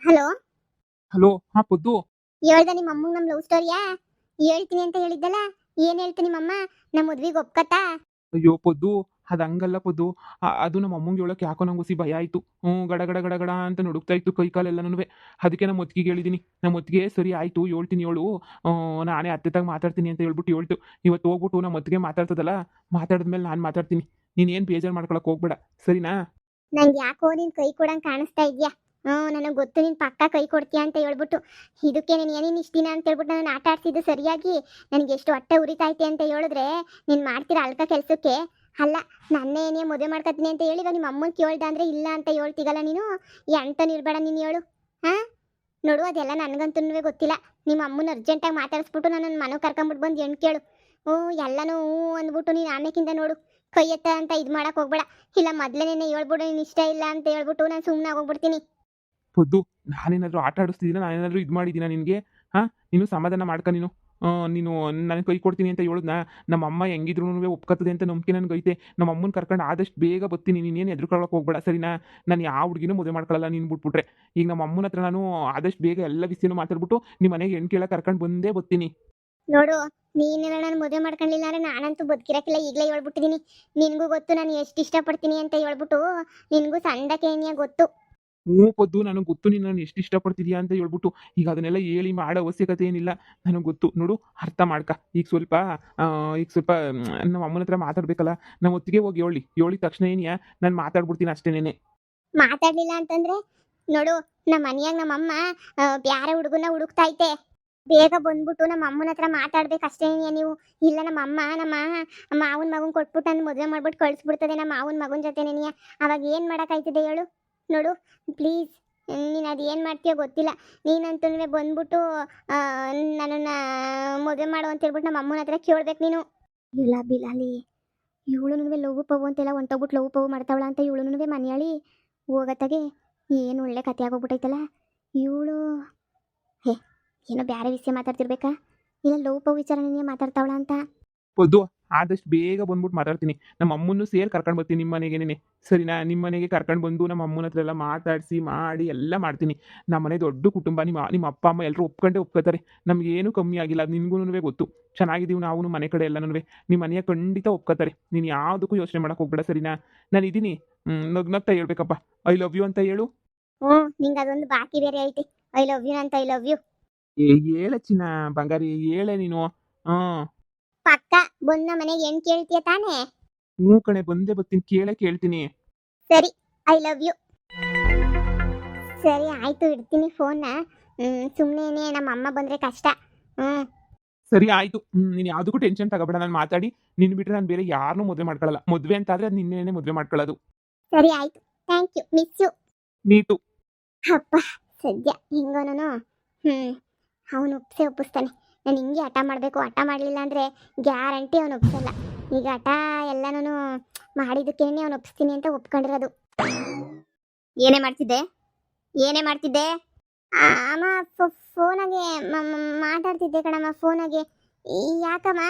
Hello. Hello. ಹಾ ಪುದ್ದು. ಹೇಳ್ದ ನಿಮ್ಮ ಅಮ್ಮಂಗ್ ನಮ್ ಲವ್ ಸ್ಟೋರಿಯಾ ಹೇಳ್ತೀನಿ ಅಂತ ಹೇಳಿದ್ದಲ್ಲ. ಏನ್ ಹೇಳ್ತೀನಿ ನಿಮ್ಮಮ್ಮ? ನಮ್ಮ ಮದ್ವಿಗೆ ಒಪ್ಕತ್ತಾ? ಅಯ್ಯೋ ಪುದ್ದು, ಅದು ಹಂಗಲ್ಲ ಪುದ್ದು. ಅದು ನಮ್ಮ ಅಮ್ಮಂಗೆ ಹೇಳೋಕೆ ಯಾಕೋ ನಂಗೆ ಹುಸಿ ಭಯ ಆಯಿತು. ಗಡ ಗಡ ಗಡ ಗಡ ಅಂತ ನಡುಗ್ತಾ ಇತ್ತು ಕೈ ಕಾಲೆಲ್ಲನೂ. ಅದಕ್ಕೆ ನಮ್ಮ ಮುತ್ತಿಗೆ ಹೇಳಿದ್ದೀನಿ. ನಮ್ಮ ಮುತ್ತಿಗೆ ಸರಿ ಆಯಿತು ಹೇಳ್ತೀನಿ ಹೇಳು, ನಾನೇ ಅತ್ತೆತಾಗ ಮಾತಾಡ್ತೀನಿ ಅಂತ ಹೇಳ್ಬಿಟ್ಟು ಹೇಳ್ತು. ಇವತ್ತು ಹೋಗ್ಬಿಟ್ಟು ನಮ್ಮ ಮುತ್ತಿಗೆ ಮಾತಾಡ್ತದಲ್ಲ, ಮಾತಾಡಿದ್ಮೇಲೆ ನಾನು ಮಾತಾಡ್ತೀನಿ. ನೀನೇನು ಬೇಜಾರು ಮಾಡ್ಕೊಳಕ್ಕೆ ಹೋಗ್ಬೇಡ, ಸರಿನಾ? ನಂಗೆ ಯಾಕೋ ನೀನ್ ಕೈ ಕೊಡಂಗ್ ಕಾಣಿಸ್ತಾ ಇದ್ಯಾ. ನನಗೆ ಗೊತ್ತು ನೀನ್ ಪಕ್ಕ ಕೈ ಕೊಡ್ತೀಯ ಅಂತ ಹೇಳ್ಬಿಟ್ಟು. ಇದಕ್ಕೆ ನೀನು ಏನೇನು ಇಷ್ಟ ದಿನ ಅಂತ ಹೇಳ್ಬಿಟ್ಟು ನಾನು ಆಟ ಆಡ್ತಿದ್ದು ಸರಿಯಾಗಿ ನನಗೆ ಎಷ್ಟು ಹೊಟ್ಟೆ ಉರಿತೈತೆ ಅಂತ ಹೇಳಿದ್ರೆ ನೀನು ಮಾಡ್ತೀರಾ ಅಲ್ಕ ಕೆಲಸಕ್ಕೆ. ಅಲ್ಲ, ನನ್ನೇ ಏನೇ ಮದುವೆ ಮಾಡ್ಕೊತೀನಿ ಅಂತ ಹೇಳಿ ಇವಾಗ ನಿಮ್ಮ ಅಮ್ಮನ ಕೇಳ್ದ ಅಂದ್ರೆ ಇಲ್ಲ ಅಂತ ಹೇಳ್ತೀಗಲ್ಲ ನೀನು. ಎಂಟನ್ ಇರ್ಬೇಡ ನೀನು ಹೇಳು. ಹಾ, ನೋಡು ಅದೆಲ್ಲ ನನಗಂತೂ ಗೊತ್ತಿಲ್ಲ. ನಿಮ್ಮ ಅಮ್ಮನ ಅರ್ಜೆಂಟಾಗಿ ಮಾತಾಡಿಸ್ಬಿಟ್ಟು ನನ್ನ ಮನೆ ಕರ್ಕೊಂಬಿಟ್ಟು ಬಂದು ಹೆಣ್ಣು ಕೇಳು. ಎಲ್ಲನೂ ಅಂದ್ಬಿಟ್ಟು ನೀನು ಆಮೇಕಿಂದ ನೋಡು ಕೈ ಎತ್ತ ಅಂತ ಇದು ಮಾಡಕ್ಕೆ ಹೋಗ್ಬೇಡ. ಇಲ್ಲ ಮೊದಲೇನೆ ಹೇಳ್ಬಿಡು ನೀನು ಇಷ್ಟ ಇಲ್ಲ ಅಂತ ಹೇಳ್ಬಿಟ್ಟು ನಾನು ಸುಮ್ಮನೆ ಆಗೋಗ್ಬಿಡ್ತೀನಿ. ಪುದ್ದು, ನಾನೇನಾದರೂ ಆಟ ಆಡಿಸ್ತಿದ್ದೀನ, ನಾನೇನಾದರೂ ಇದು ಮಾಡಿದ್ದೀನ ನಿನಗೆ? ಹಾಂ, ನೀನು ಸಮಾಧಾನ ಮಾಡ್ಕ. ನೀನು ನನಗೆ ಕೈ ಕೊಡ್ತೀನಿ ಅಂತ ಹೇಳಿದ್ನ. ನಮ್ಮ ಅಮ್ಮ ಹೆಂಗಿದ್ರು ಒಪ್ಕೊತದೆ ಅಂತ ನಂಬಿಕೆ ನನಗೈತೆ. ನಮ್ಮ ಅಮ್ಮನ ಕರ್ಕೊಂಡು ಆದಷ್ಟು ಬೇಗ ಬರ್ತೀನಿ. ನೀನೇನು ಎದುರ್ಕೊಳ್ಳೋಕೆ ಹೋಗ್ಬೇಡ, ಸರಿನಾ? ನಾನು ಯಾವ ಹುಡುಗಿನೂ ಮದುವೆ ಮಾಡ್ಕೊಳ್ಳಲ್ಲ ನೀನು ಬಿಟ್ಬಿಟ್ರೆ. ಈಗ ನಮ್ಮ ಅಮ್ಮನ ಹತ್ರ ನಾನು ಆದಷ್ಟು ಬೇಗ ಎಲ್ಲ ವಿಷಯನೂ ಮಾತಾಡ್ಬಿಟ್ಟು ನಿಮ್ಮ ಮನೆಗೆ ಹೆಣ್ಣು ಕೇಳಕ್ಕೆ ಕರ್ಕೊಂಡು ಬಂದೇ ಬರ್ತೀನಿ. ನೋಡು, ನೀನೆಲ್ಲ ನಾನು ಮದುವೆ ಮಾಡ್ಕೊಳ್ಳಿಲ್ಲ ಅಂದ್ರೆ ನಾನಂತೂ ಬದುಕಿರಕ್ಕಿಲ್ಲ. ಈಗಲೇ ಹೇಳ್ಬಿಟ್ಟಿದ್ದೀನಿ. ನಿನಗೂ ಗೊತ್ತು ನಾನು ಎಷ್ಟು ಇಷ್ಟಪಡ್ತೀನಿ ಅಂತ ಹೇಳ್ಬಿಟ್ಟು. ನಿನಗೂ ಸಂದಕೇನಿಯ ಗೊತ್ತು. ಹ್ಞೂ ಪದ್ದು, ನನಗೆ ಗೊತ್ತು ನೀನು ನಾನು ಎಷ್ಟು ಇಷ್ಟಪಡ್ತಿದ್ಯಾ ಅಂತ ಹೇಳ್ಬಿಟ್ಟು. ಈಗ ಅದನ್ನೆಲ್ಲ ಹೇಳಿ ಮಾಡೋ ಅವಶ್ಯಕತೆ ಏನಿಲ್ಲ, ನನಗೆ ಗೊತ್ತು. ನೋಡು, ಅರ್ಥ ಮಾಡ್ಕ. ಈಗ ಸ್ವಲ್ಪ ನಮ್ಮ ಅಮ್ಮನ ಹತ್ರ ಮಾತಾಡ್ಬೇಕಲ್ಲ. ನಮ್ಮ ಹೊತ್ತಿಗೆ ಹೋಗಿ ಹೇಳಿದ ತಕ್ಷಣ ಏನಿಯಾ ನಾನು ಮಾತಾಡ್ಬಿಡ್ತೀನಿ ಅಷ್ಟೇನೆ. ಮಾತಾಡ್ಲಿಲ್ಲ ಅಂತಂದ್ರೆ ನೋಡು, ನಮ್ಮ ಮನೆಯಾಗ ನಮ್ಮಮ್ಮ ಬ್ಯಾರೆ ಹುಡುಗನ ಹುಡುಕ್ತೈತೆ. ಬೇಗ ಬಂದ್ಬಿಟ್ಟು ನಮ್ಮ ಅಮ್ಮನ ಹತ್ರ ಮಾತಾಡ್ಬೇಕು ಅಷ್ಟೇನಿಯ ನೀವು. ಇಲ್ಲ ನಮ್ಮ ಅಮ್ಮ ನಮ್ಮ ಮಾವನ ಮಗನ್ ಕೊಟ್ಬಿಟ್ಟು ನನ್ನ ಮದುವೆ ಮಾಡ್ಬಿಟ್ಟು ಕಳಿಸ್ಬಿಡ್ತದೆ ನಮ್ಮ ಮಾವನ ಮಗನ ಜೊತೆನೇನಿಯ. ಅವಾಗ ಏನು ಮಾಡೋಕ್ಕಾಯ್ತದೆ ಹೇಳು? ನೋಡು ಪ್ಲೀಸ್, ನೀನು ಅದು ಏನು ಮಾಡ್ತೀಯೋ ಗೊತ್ತಿಲ್ಲ. ನೀನಂತೂ ಬಂದ್ಬಿಟ್ಟು ನನ್ನನ್ನು ಮದುವೆ ಮಾಡು ಅಂತ ಹೇಳ್ಬಿಟ್ಟು ನಮ್ಮ ಅಮ್ಮನ ಹತ್ರ ಕೇಳ್ಬೇಕು ನೀನು. ಇಲ್ಲ ಬಿಲಾಲಿ, ಇವಳುನುವೆ ಲವ್ ಪವು ಅಂತೆಲ್ಲ ಹೊಂಟೋಗ್ಬಿಟ್ಟು ಲವ್ ಪವು ಮಾಡ್ತಾವಳ ಅಂತ ಇವಳುನುವೆ ಮನೆಯಾಳಿ ಹೋಗತ್ತಾಗೆ. ಏನು ಒಳ್ಳೆ ಕತೆ ಆಗೋಗ್ಬಿಟ್ಟೈತಲ್ಲ ಇವಳು. ಹೇ, ಏನೋ ಬೇರೆ ವಿಷಯ ಮಾತಾಡ್ತಿರ್ಬೇಕಾ, ಇಲ್ಲ ಲವ್ ಪವು ವಿಚಾರನೇ ಮಾತಾಡ್ತಾವಳ ಅಂತ. ಪದ್ದು, ಆದಷ್ಟು ಬೇಗ ಬಂದ್ಬಿಟ್ಟು ಮಾತಾಡ್ತೀನಿ. ನಮ್ಮ ಅಮ್ಮನ್ನು ಸೇರಿ ಕರ್ಕೊಂಡು ಬರ್ತೀನಿ ನಿಮ್ಮ ಮನೆಗೇನೆ, ಸರಿನಾ? ನಿಮ್ಮ ಮನೆಗೆ ಕರ್ಕೊಂಡು ಬಂದು ನಮ್ಮ ಅಮ್ಮನ ಹತ್ರ ಎಲ್ಲ ಮಾತಾಡಿಸಿ ಮಾಡಿ ಎಲ್ಲ ಮಾಡ್ತೀನಿ. ನಮ್ಮ ಮನೆ ದೊಡ್ಡ ಕುಟುಂಬ. ನಿಮ್ಮ ಅಪ್ಪ ಅಮ್ಮ ಎಲ್ಲರೂ ಒಪ್ಕೊತಾರೆ. ನಮಗೇನು ಕಮ್ಮಿ ಆಗಿಲ್ಲ, ಅದು ನಿನ್ಗೂ ಗೊತ್ತು. ಚೆನ್ನಾಗಿದ್ದೀವಿ ನಾವು ಮನೆ ಕಡೆ ಎಲ್ಲನೂ. ನಿಮ್ಮ ಮನೆಯ ಖಂಡಿತ ಒಪ್ಕೊತಾರೆ. ನೀನು ಯಾವುದಕ್ಕೂ ಯೋಚನೆ ಮಾಡೋಕೆ ಹೋಗ್ಬೇಡ, ಸರಿನಾ? ನಾನು ಇದ್ದೀನಿ. ನಗ್ನಗ್ತಾ ಹೇಳ್ಬೇಕಪ್ಪ, ಐ ಲವ್ ಯು ಅಂತ ಹೇಳು. ನಿಂಗೆ ಅದೊಂದು ಬಾಕಿ ಬೇರೆ ಐತಿ, ಐ ಲವ್ ಯು ಅಂತ. ಐ ಲವ್ ಯು ಹೇಳ ಚಿನ್ನ ಬಂಗಾರಿ, ಹೇಳೆ ನೀನು. ಹಾಂ, ಪಕ್ಕ ಬಂದ ಮನೆಗೆ ಹೆಣ್ಣು ಕೇಳ್ತೀಯ ತಾನೇ? ಹ್ಞೂ ಕಣೆ, ಬಂದೇ ಬರ್ತೀನಿ, ಕೇಳ್ತೀನಿ. ಸರಿ, ಐ ಲವ್ ಯು. ಸರಿ ಆಯ್ತು, ಇಡ್ತೀನಿ ಫೋನ್ನ. ಸುಮ್ಮನೆ ನಮ್ಮ ಅಮ್ಮ ಬಂದರೆ ಕಷ್ಟ. ಸರಿ ಆಯ್ತು. ನೀನು ಯಾವುದಕ್ಕೂ ಟೆನ್ಷನ್ ತಗೋಬೇಡ. ನಾನು ಮಾತಾಡಿ ನಿನ್ನ ಬಿಟ್ಟರೆ ನಾನು ಬೇರೆ ಯಾರನ್ನೂ ಮದುವೆ ಮಾಡ್ಕೊಳ್ಳಲ್ಲ. ಮದುವೆ ಅಂತಾದರೆ ಅದು ನಿನ್ನೇನೆ ಮದುವೆ ಮಾಡ್ಕೊಳ್ಳೋದು. ಸರಿ ಆಯ್ತು, thank you, miss you. Neetu. ಅಪ್ಪ, ಸದ್ಯ ಹಿಂಗೋನು ಅವನು ಒಪ್ಪಿಸ್ತಾನೆ. ನಾನು ಹಿಂಗೆ ಹಠ ಮಾಡಬೇಕು, ಹಠ ಮಾಡಲಿಲ್ಲ ಅಂದರೆ ಗ್ಯಾರಂಟಿ ಅವನು ಒಪ್ಸಲ್ಲ. ಈಗ ಹಠ ಎಲ್ಲನೂ ಮಾಡಿದ್ದಕ್ಕೇನೆ ಅವನು ಒಪ್ಪಿಸ್ತೀನಿ ಅಂತ ಒಪ್ಕೊಂಡಿರೋದು. ಏನೇ ಮಾಡ್ತಿದ್ದೆ? ಅಮ್ಮ, ಫೋನಾಗೆ ಮಾತಾಡ್ತಿದ್ದೆ ಕಣಮ್ಮ, ಫೋನಾಗೆ. ಯಾಕಮ್ಮ?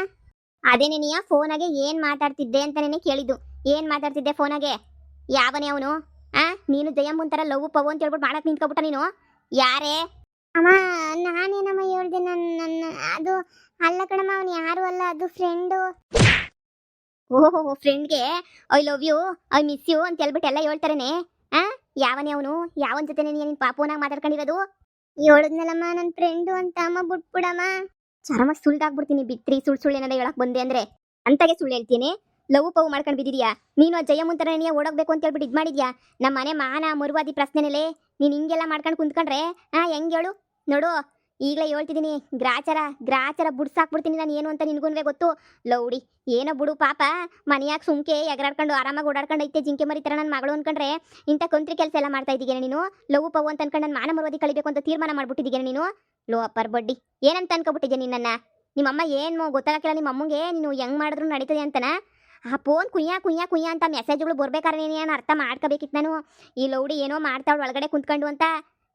ಅದೇನೇ ನೀ ಫೋನಾಗೆ ಏನು ಮಾತಾಡ್ತಿದ್ದೆ ಅಂತ ನೆನೆ ಕೇಳಿದ್ದು. ಏನು ಮಾತಾಡ್ತಿದ್ದೆ ಫೋನಾಗೆ? ಯಾವನೇ ಅವನು? ನೀನು ಜಯಮ್ಮನ ಥರ ಲವ್ ಪವು ಅಂತ ಹೇಳ್ಬಿಟ್ಟು ಮಾಡಕ್ಕೆ ನಿಂತ್ಕೊಬಿಟ್ಟ ನೀನು. ಯಾರೇ? ಅಮ್ಮ, ನಾನೇನಮ್ಮ ಹೇಳ್ದೆ? ನನ್ನ ಅದು ಅಲ್ಲ ಕಣಮ್ಮ, ಅವನು ಯಾರು ಅಲ್ಲ, ಅದು ಫ್ರೆಂಡು. ಓಹೋ, ಫ್ರೆಂಡ್ಗೆ I love you, I miss you ಅಂತ ಹೇಳ್ಬಿಟ್ಟು ಎಲ್ಲ ಹೇಳ್ತಾರೇನೆ. ಯಾವನೇ ಅವನು? ಯಾವನ ಜೊತೆನೇ ನೀನು ಪಾಪೋನಾಗ ಮಾತಾಡ್ಕೊಂಡಿರೋದು? ಹೇಳಿದ್ನಲ್ಲಮ್ಮ ನನ್ನ ಫ್ರೆಂಡು ಅಂತ. ಅಮ್ಮ ಬಿಟ್ಬಿಡಮ್ಮ. ಚರಮ ಸುಳ್ದಾಗ್ಬಿಡ್ತೀನಿ ಬಿತ್ರಿ. ಸುಳ್ಳು ಏನಾರ ಹೇಳಕ್ ಬಂದೆ ಅಂದ್ರೆ ಅಂತಾಗೆ ಸುಳ್ಳು ಹೇಳ್ತೀನಿ. ಲವ್ ಪವು ಮಾಡ್ಕೊಂಡು ಬಿದ್ದಿದ್ಯಾ ನೀನು? ಜಯಮ್ಮನ ಥರ ನೀನು ಓಡೋಗ್ಬೇಕು ಅಂತ ಹೇಳ್ಬಿಟ್ಟು ಇದು ಮಾಡಿದ್ಯಾ? ನಮ್ಮ ಮನೆ ಮಾನ ಮರುವಾದಿ ಪ್ರಶ್ನೆನಲ್ಲೇ ನೀನು ಹಿಂಗೆಲ್ಲ ಮಾಡ್ಕೊಂಡು ಕುಂತ್ಕೊಂಡ್ರೆ ಹೆಂಗೆ ಹೇಳು? ನೋಡು, ಈಗಲೇ ಹೇಳ್ತಿದ್ದೀನಿ, ಗ್ರಾಚಾರ ಬುಡ್ಸಾಕ್ಬಿಡ್ತೀನಿ ನಾನು. ಏನು ಅಂತ ನಿನ್ಗೂ ಗೊತ್ತು. ಲೌಡಿ ಏನೋ ಬಿಡು, ಪಾಪ ಮನೆಯಾಗ ಸುಮ್ಕೆ ಎಗರಾಡ್ಕೊಂಡು ಆರಾಮಾಗಿ ಓಡಾಡ್ಕೊಂಡು ಐತೆ ಜಿಂಕೆ ಮರಿತರ ನನ್ನ ಮಗಳು ಅನ್ಕೊಂಡ್ರೆ ಇಂಥ ಕೊಂತ್ರಿ ಕೆಲಸ ಎಲ್ಲ ಮಾಡ್ತಾ ಇದ್ದೀಗೇನೆ ನೀನು. ಲವ್ ಪವು ಅಂತ ಅನ್ಕೊಂಡು ನನ್ನ ಮಾನ ಮರುವಾದಿ ಕಳಿಬೇಕು ಅಂತ ತೀರ್ಮಾನ ಮಾಡ್ಬಿಟ್ಟಿದ್ದೀಗೇನೆ ನೀನು. ಲೋ ಅಪ್ಪರ್ ಬಡ್ಡಿ, ಏನಂತ ಅನ್ಕೊಬಿಟ್ಟಿದ್ಯಾ ನಿನ್ನನ್ನು? ನಿಮ್ಮಮ್ಮ ಏನು ಗೊತ್ತಾಗಕ್ಕಿಲ್ಲ ನಿಮ್ಮ ಅಮ್ಮಂಗೆ ನೀನು ಹೆಂಗೆ ಮಾಡಿದ್ರು ನಡೀತದೆ ಅಂತನ. ಆ ಫೋನ್ ಕುಯ್ಯ ಅಂತ ಮೆಸೇಜ್ಗಳು ಬರ್ಬೇಕಾದ್ರೆ ನಾನು ಅರ್ಥ ಮಾಡ್ಕೋಬೇಕಿತ್ತು ನಾನು. ಈ ಲೌಡಿ ಏನೋ ಮಾಡ್ತಾವಳು ಒಳಗಡೆ ಕುಂತ್ಕೊಂಡು ಅಂತ.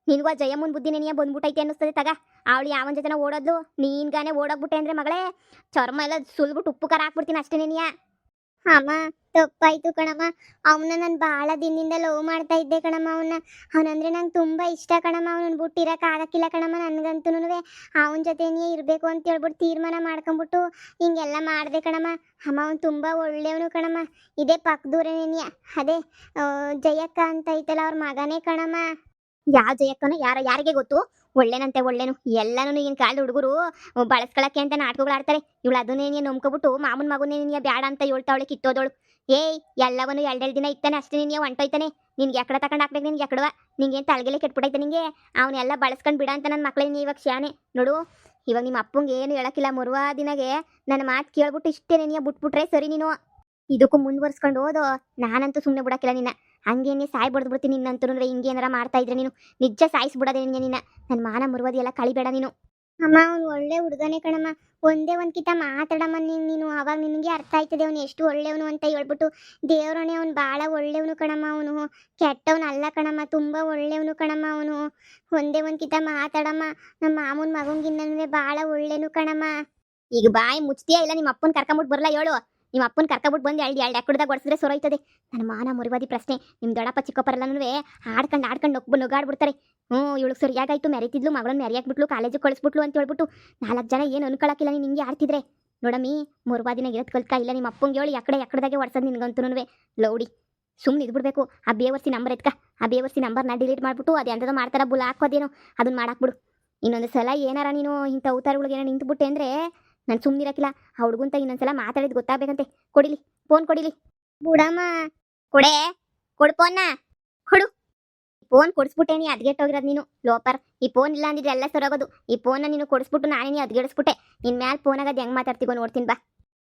ನಿನ್ಗೂ ಆ ಜಯಮ್ಮನ ಬುದ್ಧಿನೇನಿಯ ಬಂದ್ಬಿಟ್ಟೈತೆ ಅನ್ನಿಸ್ತದೆ ತಗ. ಅವಳು ಯಾವನ ಜೊತೆನ ಓಡೋದ್ಲು, ನೀನ್ಗಾನೆ ಓಡೋಗ್ಬಿಟ್ಟೆ ಅಂದರೆ ಮಗಳೇ ಚರ್ಮ ಎಲ್ಲ ಸುಲ್ಬಿಟ್ಟು ಉಪ್ಪು ಖಾರ ಹಾಕ್ಬಿಡ್ತೀನಿ ಅಷ್ಟೇನೇನಿಯ. ಅಮ್ಮ ತಪ್ಪಾಯ್ತು ಕಣಮ್ಮ. ಅವನ್ನ ನಾನು ಭಾಳ ದಿನದಿಂದ ಲವ್ ಮಾಡ್ತಾ ಇದ್ದೆ ಕಣಮ್ಮ. ಅವನಂದ್ರೆ ನಂಗೆ ತುಂಬಾ ಇಷ್ಟ ಕಣಮ್ಮ. ಅವನನ್ನ ಬಿಟ್ಟಿರಕ್ಕೆ ಆಗಕ್ಕಿಲ್ಲ ಕಣಮ್ಮ ನನಗಂತೂ. ಅವನ ಜೊತೆನೇ ಇರಬೇಕು ಅಂತ ಹೇಳ್ಬಿಟ್ಟು ತೀರ್ಮಾನ ಮಾಡ್ಕೊಂಬಿಟ್ಟು ಹಿಂಗೆಲ್ಲ ಮಾಡಿದೆ ಕಣಮ್ಮ. ಅಮ್ಮ ಅವ್ನು ತುಂಬಾ ಒಳ್ಳೆಯವನು ಕಣಮ್ಮ. ಇದೇ ಪಕ್ಕದೂರೇನೇನಿಯ ಅದೇ ಜಯಕ್ಕ ಅಂತ ಐತಲ್ಲ ಅವ್ರ ಮಗನೇ ಕಣಮ್ಮ. ಯಾವ ಜಯಕ್ಕನೋ ಯಾರಿಗೆ ಗೊತ್ತು. ಒಳ್ಳೆನಂತೆ ಒಳ್ಳೆನು ಎಲ್ಲನೂ ಈಗಿನ ಕಾಲದ ಹುಡುಗರು ಬಳಸ್ಕೊಳಕ್ಕೆ ಅಂತ ನಾಟಕಗಳು ಆಡ್ತಾರೆ. ಇವಳು ಅದನ್ನೇನಿಯ ನಂಬ್ಕೊಬಿಟ್ಟು ಮಾಮನ ಮಗುನೇನಿಯ ಬ್ಯಾಡ ಅಂತ ಹೇಳ್ತಾವಳೆ ಕಿತ್ತೋದವಳು. ಏಯ್ ಎಲ್ಲವನು ಎರಡೆರಡು ದಿನ ಇತ್ತಾನೆ ಅಷ್ಟೇ ನೀನಿಯ ಹೊಂಟೋಯ್ತಾನೆ. ನಿನ್ಗೆ ಎಕಡೆ ತಗೊಂಡು ಹಾಕ್ಬೇಕು, ನಿನ್ಗೆ ಎಕಡವ ನಿಂಗೇನು ತಲೆಗೆಲೆ ಕೆಟ್ಬಿಟ್ಟೈತೆ ನಿಂಗೆ. ಅವನ್ನೆಲ್ಲ ಬಳಸ್ಕೊಂಡು ಬಿಡ ಅಂತ ನನ್ನ ಮಕ್ಳೇನಿ ಇವಾಗ ಶಾನೆ ನೋಡು. ಇವಾಗ ನಿಮ್ಮ ಅಪ್ಪಂಗೆ ಏನು ಹೇಳಕ್ಕಿಲ್ಲ. ಮರುವ ದಿನಗೆ ನನ್ನ ಮಾತು ಕೇಳ್ಬಿಟ್ಟು ಇಷ್ಟೇ ನೀನಿಯ ಬಿಟ್ಬಿಟ್ರೆ ಸರಿ. ನೀನು ಇದಕ್ಕೂ ಮುಂದುವರ್ಸ್ಕೊಂಡು ಹೋದು ನಾನಂತೂ ಸುಮ್ಮನೆ ಬಿಡಕ್ಕಿಲ್ಲ ನಿನ್ನ. ಹಂಗೇನೆ ಸಾಯ್ ಬಡ್ದ್ಬಿಡ್ತೀನಿ ನಿನ್ನಂತೂ. ಹಿಂಗೆ ಏನಾರ ಮಾಡ್ತಾ ಇದ್ರೆ ನೀನು ನಿಜ ಸಾಯಿಸ್ಬಿಡೋದೇ ನಿನ್ನ. ನನ್ನ ಮಾನ ಮುರುವದಿ ಎಲ್ಲ ಕಳಿಬೇಡ ನೀನು. ಅಮ್ಮ ಅವ್ನು ಒಳ್ಳೆ ಹುಡುಗನೇ ಕಣಮ್ಮ. ಒಂದೇ ಒಂದ್ಕಿತ ಮಾತಾಡಮ್ಮ ನೀನು. ಅವಾಗ ನಿನಗೆ ಅರ್ಥ ಆಯ್ತದೆ ಅವನು ಎಷ್ಟು ಒಳ್ಳೆಯವನು ಅಂತ ಹೇಳ್ಬಿಟ್ಟು. ದೇವ್ರನೇ ಅವ್ನು ಭಾಳ ಒಳ್ಳೆಯವನು ಕಣಮ್ಮ. ಅವನು ಕೆಟ್ಟವನು ಅಲ್ಲ ಕಣಮ್ಮ, ತುಂಬ ಒಳ್ಳೆಯವನು ಕಣಮ್ಮ ಅವನು. ಒಂದೇ ಒಂದ್ಕಿತ ಮಾತಾಡಮ್ಮ. ನಮ್ಮ ಮಾಮೂನ್ ಮಗಂಗಿಂದನೂ ಭಾಳ ಒಳ್ಳೆನು ಕಣಮ್ಮ. ಈಗ ಬಾಯಿ ಮುಚ್ತೀಯಾ ಇಲ್ಲ ನಿಮ್ಮ ಅಪ್ಪನ ಕರ್ಕೊಂಬಿಟ್ಟು ಬರಲ್ಲ ಹೇಳು. ನಿಮ್ಮ ಅಪ್ಪನ ಕರ್ಕೊಂಬಿಟ್ಟು ಬಂದು ಎರಡು ಎಕ್ಕಡ್ದಾಗ ಹೊಡ್ಸಿದ್ರೆ ಸೊರೋಯ್ತದೆ. ನನ್ನ ಮಾನ ಮುರಿವಾದಿ ಪ್ರಶ್ನೆ. ನಿಮ್ಮ ದೊಡ್ಡಪ್ಪ ಚಿಕ್ಕಪ್ಪರೆಲ್ಲನೂ ಆಡ್ಕೊಂಡು ನುಗ್ಗಾಡ್ಬಿಡ್ತಾರೆ. ಇವಳು ಸರಿಯಾಗಾಯ್ತು, ಮೆರೀತಿದ್ಲು ಮಗಳನ್ನ ಮೆರಿಯಾಕ್ಬಿಟ್ಲು, ಕಾಲೇಜಿಗೆ ಕಳಿಸ್ಬಿಟ್ಲು ಅಂತ ಹೇಳ್ಬಿಟ್ಟು 4 ಜನ ಏನು ಅನ್ಕೊಳಕ್ಕಿಲ್ಲ. ನೀನು ಹಿಂಗೆ ಆಡ್ತಿದ್ರೆ ನೋಡಮ್ಮಿ. ಮುರುವಾದಿನ ಇರೋದು ಕಲ್ತ್ಕ ಇಲ್ಲ. ನಿಮ್ಮ ಅಪ್ಪಂಗೆ ಹೇಳಿ ಎಕ್ಕಡದಾಗೆ ಹೊಡ್ಸೋದು ನಿನ್ಗಂತೂ ಲೌಡಿ. ಸುಮ್ಮನೆ ಇದ್ಬಿಡ್ಬೇಕು. ಆ ಬೇವರ್ಸಿ ನಂಬರ್ ಎತ್ಕ. ಆ ಬೇವರ್ಸಿ ನಂಬರ್ನ ಡಿಲೀಟ್ ಮಾಡಿಬಿಟ್ಟು ಅದು ಎಂಥದೋ ಮಾಡ್ತಾರ ಬುಲ್ ಹಾಕೋದೇನೋ ಅದನ್ನ ಮಾಡಾಕ್ಬಿಡು. ಇನ್ನೊಂದು ಸಲ ಏನಾರ ನೀನು ಇಂಥ ಅವತಾರಗಳಿಗೆ ಏನೋ ನಿಂತುಬಿಟ್ಟೆ ಅಂದರೆ ನಾನು ಸುಮ್ಮನಿರಕ್ಕಿಲ್ಲ. ಆ ಹುಡುಗಂತ ಇನ್ನೊಂದ್ಸಲ ಮಾತಾಡಿದ್ ಗೊತ್ತಾಗಬೇಕಂತೆ. ಕೊಡಿಲಿ ಫೋನ್ ಕೊಡಿಲಿ. ಬುಡಮ್ಮ ಕೊಡು ಫೋನ್ನ ಕೊಡು. ಫೋನ್ ಕೊಡಿಸ್ಬಿಟ್ಟೇನಿ ಅದ್ಗೆಟ್ಟೋಗಿರೋದು ನೀನು ಲೋಪರ್. ಈ ಫೋನ್ ಇಲ್ಲ ಅಂದಿದ್ರೆ ಎಲ್ಲ ಸರೋಗೋದು. ಈ ಫೋನ್ನ ನೀನು ಕೊಡಿಸ್ಬಿಟ್ಟು ನಾನೇ ಅದ್ಗೆಡಿಸ್ಬಿಟ್ಟೆ. ನಿನ್ನ ಮ್ಯಾಲೆ ಫೋನಾಗ ಅದು ಹೆಂಗೆ ಮಾತಾಡ್ತೀಗೋ ನೋಡ್ತೀನಿ ಬಾ.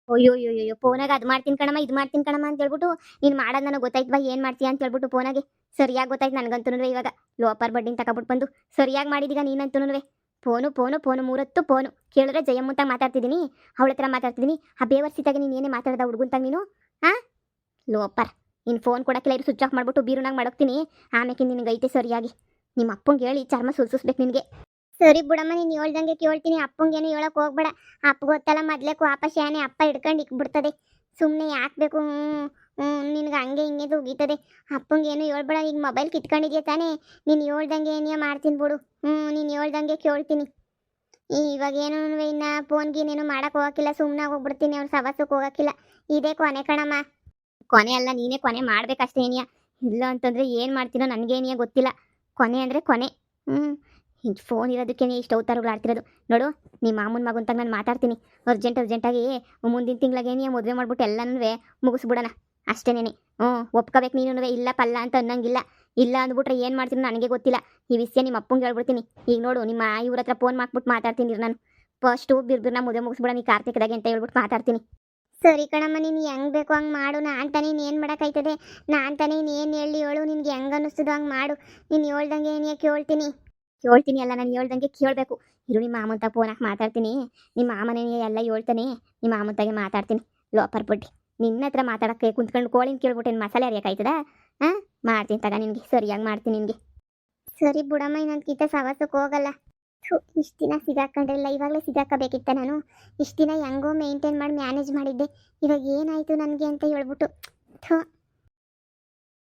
ಅಯ್ಯೋ ಫೋನಾಗ ಅದು ಮಾಡ್ತೀನಿ ಕಣಮ್ಮ ಇದು ಮಾಡ್ತೀನಿ ಕಣಮ್ಮ ಅಂತ ಹೇಳ್ಬಿಟ್ಟು ನೀನು ಮಾಡೋದು ನನಗೆ ಗೊತ್ತಾಯ್ತು ಬಾ. ಏನು ಮಾಡ್ತೀಯ ಅಂತ ಹೇಳ್ಬಿಟ್ಟು ಫೋನಾಗೆ ಸರಿಯಾಗಿ ಗೊತ್ತಾಯ್ತು ನನಗಂತೂ. ಇವಾಗ ಲೋಪರ್ ಬಡ್ಡಿನ ತಗೊಬಿಟ್ಟು ಬಂದು ಸರಿಯಾಗಿ ಮಾಡಿದೀಗ ನೀನಂತೂ. ಫೋನು 3 ಫೋನು ಕೇಳಿದ್ರೆ ಜಯಮ್ಮಂತಾಗ ಮಾತಾಡ್ತಿದ್ದೀನಿ, ಅವಳ ಹತ್ರ ಮಾತಾಡ್ತಿದ್ದೀನಿ. ಆ ಬೇವರ್ಸಿತಾಗ ನೀನು ಏನೇ ಮಾತಾಡ್ದ ಹುಡುಗಂತಾಗ ನೀನು ಲೋಪರ್. ನೀನು ಫೋನ್ ಕೊಡೋಕ್ಕಿಲ್ಲ, ಇರು ಸ್ವಿಚ್ ಆಫ್ ಮಾಡಿಬಿಟ್ಟು ಬೀರುನಾಗ ಮಾಡೋಗ್ತೀನಿ. ಆಮೇಲೆ ನಿನಗೆ ಐತೆ ಸರಿಯಾಗಿ. ನಿಮ್ಮ ಅಪ್ಪಂಗೆ ಹೇಳಿ ಚರ್ಮ ಸುಲ್ಸಿಸ್ಬೇಕು ನಿನಗೆ. ಸರಿ ಬಿಡಮ್ಮ, ನೀನು ಹೇಳ್ದಂಗೆ ಕೇಳ್ತೀನಿ. ಅಪ್ಪಂಗೇನು ಹೇಳೋಕೆ ಹೋಗ್ಬೇಡ. ಅಪ್ಪ ಗೊತ್ತಲ್ಲ ಮೊದಲೇ ವಾಪಸ್ ಏನೇ ಅಪ್ಪ ಹಿಡ್ಕೊಂಡು ಇಕ್ಬಿಡ್ತದೆ. ಸುಮ್ಮನೆ ಯಾಕಬೇಕು. ನಿನ್ಗೆ ಹಂಗೆ ಹಿಂಗೆ ಉಗೀತದೆ. ಅಪ್ಪಂಗೇನು ಹೇಳ್ಬೇಡ. ಈಗ ಮೊಬೈಲ್ ಕಿತ್ಕೊಂಡಿದ್ಯಾ ತಾನೇ. ನೀನು ಹೇಳ್ದಂಗೆ ಏನೇ ಮಾಡ್ತೀನಿ ಬಿಡು. ನೀನು ಹೇಳ್ದಂಗೆ ಕೇಳ್ತೀನಿ. ಇವಾಗೇನು ಇನ್ನು ಫೋನ್ಗೇನೇನು ಮಾಡೋಕೆ ಹೋಗೋಕ್ಕಿಲ್ಲ. ಸುಮ್ಮನೆ ಹೋಗ್ಬಿಡ್ತೀನಿ. ಅವ್ರು ಸವಾಸಕ್ಕೆ ಹೋಗೋಕ್ಕಿಲ್ಲ. ಇದೇ ಕೊನೆ ಕಣಮ್ಮ. ಕೊನೆ ಅಲ್ಲ, ನೀನೇ ಕೊನೆ ಮಾಡ್ಬೇಕಷ್ಟೇ ಏನಿಯ. ಇಲ್ಲ ಅಂತಂದರೆ ಏನು ಮಾಡ್ತೀನೋ ನನಗೇನಿಯ ಗೊತ್ತಿಲ್ಲ. ಕೊನೆ ಅಂದರೆ ಕೊನೆ. ಫೋನ್ ಇರೋದಕ್ಕೇನೆ ಇಷ್ಟು ಅವತಾರಗಳು ಆಡ್ತಿರೋದು ನೋಡು. ನಿಮ್ಮ ಮಾಮೂನ ಮಗಂತಾಗ ನಾನು ಮಾತಾಡ್ತೀನಿ. ಅರ್ಜೆಂಟಾಗಿ ಮುಂದಿನ ತಿಂಗ್ಳಿಗೇನಿಯ ಮದುವೆ ಮಾಡ್ಬಿಟ್ಟು ಎಲ್ಲನೂ ಮುಗಿಸ್ಬಿಡೋಣ ಅಷ್ಟೇನೇನೆ. ಒಪ್ಕೋಬೇಕು ನೀನು. ಇಲ್ಲ ಪಲ್ಲ ಅಂತ ಅನ್ನಂಗಿಲ್ಲ. ಇಲ್ಲ ಅಂದ್ಬಿಟ್ರೆ ಏನು ಮಾಡ್ತೀನಿ ನನಗೆ ಗೊತ್ತಿಲ್ಲ. ಈ ವಿಷಯ ನಿಮ್ಮ ಅಪ್ಪಂಗೆ ಹೇಳ್ಬಿಡ್ತೀನಿ. ಈಗ ನೋಡು ನಿಮ್ಮ ಇವ್ರ ಹತ್ರ ಫೋನ್ ಮಾಡ್ಬಿಟ್ಟು ಮಾತಾಡ್ತೀನಿ ನಾನು. ಫಸ್ಟು ಬಿರ್ಬಿರ್ನ ಮದುವೆ ಮುಗಿಸ್ಬಿಡ ನೀ ಕಾರ್ತಿಕದಾಗೆ ಅಂತ ಹೇಳ್ಬಿಟ್ಟು ಮಾತಾಡ್ತೀನಿ. ಸರಿ ಕಣಮ್ಮ, ನೀನು ಹೆಂಗೆ ಬೇಕೋ ಹಂಗೆ ಮಾಡು. ನಾನು ತಾನೇ ಇನ್ನೇನು ಮಾಡೋಕ್ಕಾಯ್ತದೆ. ನಾನು ತಾನೇ ಇನ್ನೇನು ಹೇಳಿ ಹೇಳು. ನಿನ್ಗೆ ಹೆಂಗೆ ಅನ್ನಿಸ್ತದೋ ಹಂಗೆ ಮಾಡು. ನೀನು ಹೇಳ್ದಂಗೆ ಏನೇ ಕೇಳ್ತೀನಿ ಅಲ್ಲ, ನಾನು ಹೇಳ್ದಂಗೆ ಕೇಳಬೇಕು. ಇರು ನಿಮ್ಮ ಮಾಮಂತ ಫೋನ್ ಹಾಕಿ ಮಾತಾಡ್ತೀನಿ. ನಿಮ್ಮ ಮಾಮನೇ ಎಲ್ಲ ಹೇಳ್ತಾನೆ. ನಿಮ್ಮ ಮಾಮಂತಾಗೆ ಮಾತಾಡ್ತೀನಿ. ಲೋಪರ್ ಬಡ್ಡಿ ನಿನ್ನ ಹತ್ರ ಮಾತಾಡೋಕ್ಕೆ ಕುಂತ್ಕೊಂಡು ಕೋಳಿನ ಕೇಳ್ಬಿಟ್ಟೇನು ಮಸಾಲೆ ಅರಿಯೋಕ್ಕಾಯ್ತದ? ಮಾಡ್ತೀನಿ ತಗ ನಿನಗೆ ಸರಿಯಾಗಿ ಮಾಡ್ತೀನಿ ನಿನಗೆ. ಸರಿ ಬಿಡಮ್ಮ, ಇನ್ನೊಂದ್ಕಿಂತ ಸವಾಸಕ್ಕೆ ಹೋಗಲ್ಲ. ಇಷ್ಟು ದಿನ ಸಿಗಾಕೊಂಡಿಲ್ಲ, ಇವಾಗಲೇ ಸಿಗಾಕಬೇಕಿತ್ತ ನಾನು. ಇಷ್ಟು ದಿನ ಹೆಂಗೋ ಮೇಂಟೈನ್ ಮಾಡಿ ಮ್ಯಾನೇಜ್ ಮಾಡಿದ್ದೆ. ಇವಾಗ ಏನಾಯಿತು ನನಗೆ ಅಂತ ಹೇಳ್ಬಿಟ್ಟು